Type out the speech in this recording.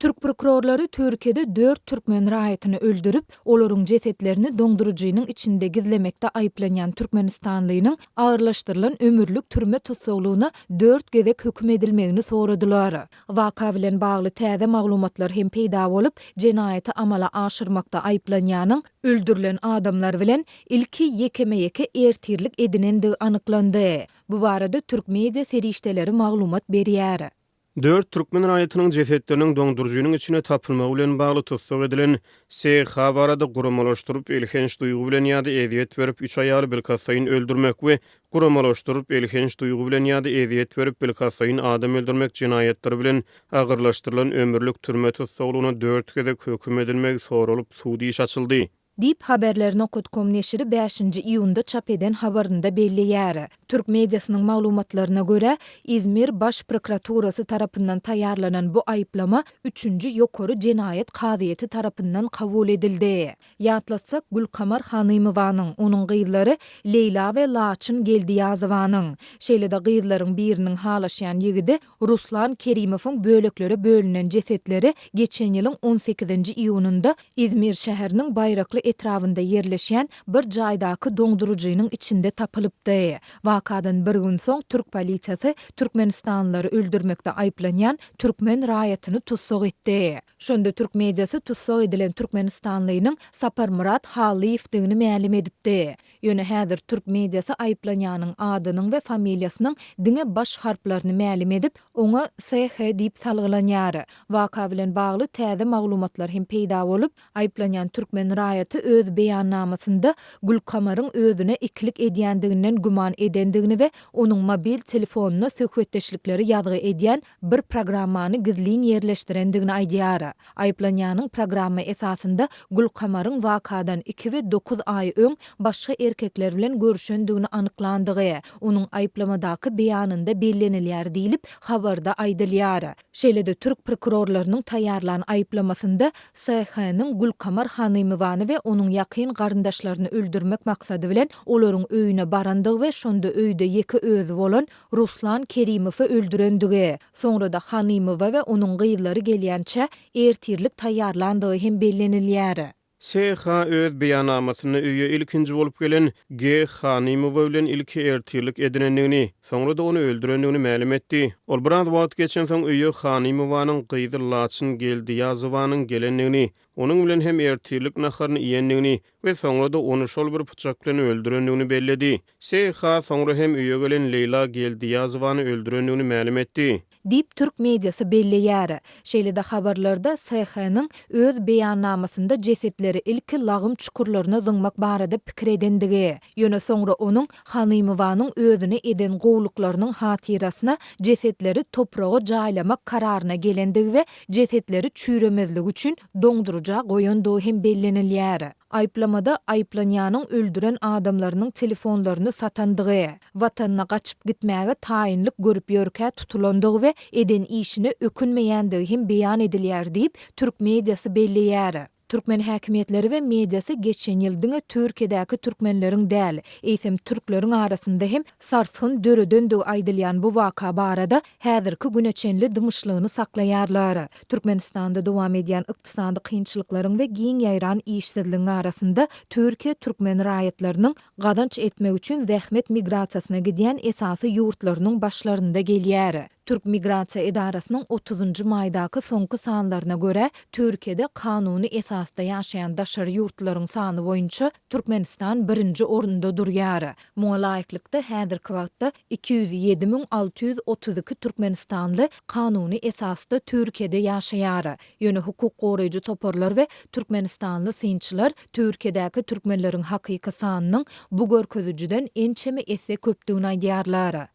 Türk prokurorları Türkiye'de 4 Türkmen raýatyny öldürüp, olaryň jesetlerini doňdurujynyň içinde gizlemekde aýplanýan Türkmenistanlynyň agyrlaşdyrylan ömürlük türme tutsaglygyna 4 gezek höküm edilmegini soradylar. Waka bilen bagly täze maglumatlar hem peýda bolup, jenaýaty amala aşyrmakda aýplanýanyň öldürilen adamlar bilen ilki ýekeme-ýeke ertirlik edinendigi anyklandy. Bu barada Türk media serişdeleri maglumat berýär. 4 Türkmen raýatynyň jesetleriniň doňdurujynyň içine tapylmagy bilen bagly tutsag edilen SH barada guramalaşdyryp elhenç duýgu bilen ýa-da eziýet berip 3 aýaly bilkasaýyn öldürmek we guramalaşdyryp elhenç duýgu bilen ýa-da eziýet berip bilkasaýyn adam öldürmek jinaýatlary bilen agyrlaşdyrylan ömürlük türme tutsaglygyna 4 gezek höküm edilmegi soralyp sudy iş açyldy. Dip haberlerini.com neşri 5-nji iýunda çap eden habarynda belliýär. Türk mediasynyň maglumatlaryna görä, İzmir Baş Prokuraturasy tarapyndan taýýarlanan bu aýplama 3-nji ýokary jenaýet kazyýeti tarapyndan kabul edildi. Ýatlatsak Gülkamar Hanymowanyň, onuň gyzlary Leyla we Laçyn Geldiýazowanyň, şeýle-de gyzlaryň biriniň halaşýan ýigidi Ruslan Kerimowyň böleklere bölünen jesetleri geçen ýylyň 18-nji iýununda İzmir şäheriniň Baýrakly etrafında yerleşen bir jaýdaky doňdurujynyň içinde tapylypdy. Wakadan bir gün soň Türk polisiýasy Türkmenistanlary öldürmekde aýplanýan Türkmen raýatyny tutsag etdi. Şonda Türk mediasy tutsag edilen Türkmenistanlynyň Sapar Murat Halyýewdigini ma'lum edipdi. Ýöne häzir Türk mediasy aýplanýanyň adynyň we familiýasynyň diňe baş harplaryny ma'lum edip, oňa SH diýip salgylanýar. Waka bilen bagly täze maglumatlar hem peýda bolup, aýplanýan Türkmen raýaty öz beýannamasynda Gülkamaryň özüne ikilik edýändiginden guman edendigini we onuň mobil telefonuna söhbetdeşlikleri ýazgy edýän bir programmany gizlin yerleşdirendigini aýdýar. Aýplanýanyň programma esasında Gülkamaryň wakadan 2 we 9 aý öň başga erkekler bilen görüşendigini anyklandygy onuň aýplamadaky beýanynda bellenilýär diýilip habarda aýdylýar. Şeýle-de Türk prokurorlarynyň taýýarlanan aýplamasynda SH-nyň Gülkamar Hanymowany we onuň ýakyn garyndaşlaryny öldürmek maksady bilen olaryň öýüne barandygy we şonda öýde ýeki özü bolan Ruslan Kerimowy öldürendigi, soňra da Hanymowa we onuň gyzlary gelýänçe ertirlik taýýarlandygy hem bellenilýär. SH öz beýannamasyny öýe ilkinji bolup gelen G. Hanymowa bilen ilki ertirlik edinendigini, soňra da onu öldürendigini ma'lum etdi. Ol biraz wagt geçen soň öýe Hanymowanyň gyzy Laçyn Geldiýazowanyň gelendigini, onuň bilen hem ertirlik naharyny iýendigini we soňra da onu şol bir pyçak bilen öldürendigini belledi. SH soňra hem öýe gelen Leyla Geldiýazowany öldürendigini ma'lum etdi. Dip Türk mediasy belleýär. Şeýle-de habarlarda SH-nyň öz beýannamasynda jesetleri ilki lagym çukurlaryna zyňmak barada pikir edendigi, ýöne soňra onuň Hanymowanyň özüne eden gowluklarynyň hatirasyna jesetleri topraga jaýlamak kararyna gelendigi we jesetleri çüýremezlik üçin doňduruja goýandygy hem bellenilýär. Aýplamada aýplanýanyň öldüren adamlarynyň telefonlaryny satandygy, watanyna gaçyp gitmäge taýinlik görüp ýörkä tutulandygy we eden işine ökünmeýändigi hem beýan edilýär diýip Türk mediasy belleýär. Türkmen häkimetleri we mediasy geçen ýyl Türkiýedäki türkmenleriň däl, eýsem türkleriň arasynda hem sarsgyn döredendigi aýdylýan bu waka barada häzirki güneçenli dymyşlygyny saklaýarlar. Türkmenistanda dowam edýän ykdysady kynçylyklaryň we giň ýaýran işsizligiň arasynda Türkiýe türkmen raýatlarynyň gadanç etmek üçin zähmet migrasiýasyna gidýän esasy ýurtlarynyň başlarynda gelýär. Türk Migrasiýa Edarasynyň 30-njy maýdaky soňky sanlaryna görä, Türkiýede kanuny esasda ýaşaýan daşary ýurtlaryň sany boýunça Türkmenistan 1-nji orunda durýar. Muňa laýyklykda häzirki wagtda 207.632 Türkmenistanly kanuny esasda Türkiýede ýaşaýar. Ýöne hukuk goraýjy toparlar we Türkmenistanly synçylar Türkiýedäki türkmenleriň hakyky sanynyň bu görkezijiden ençeme esse köpdigini aýdýarlar.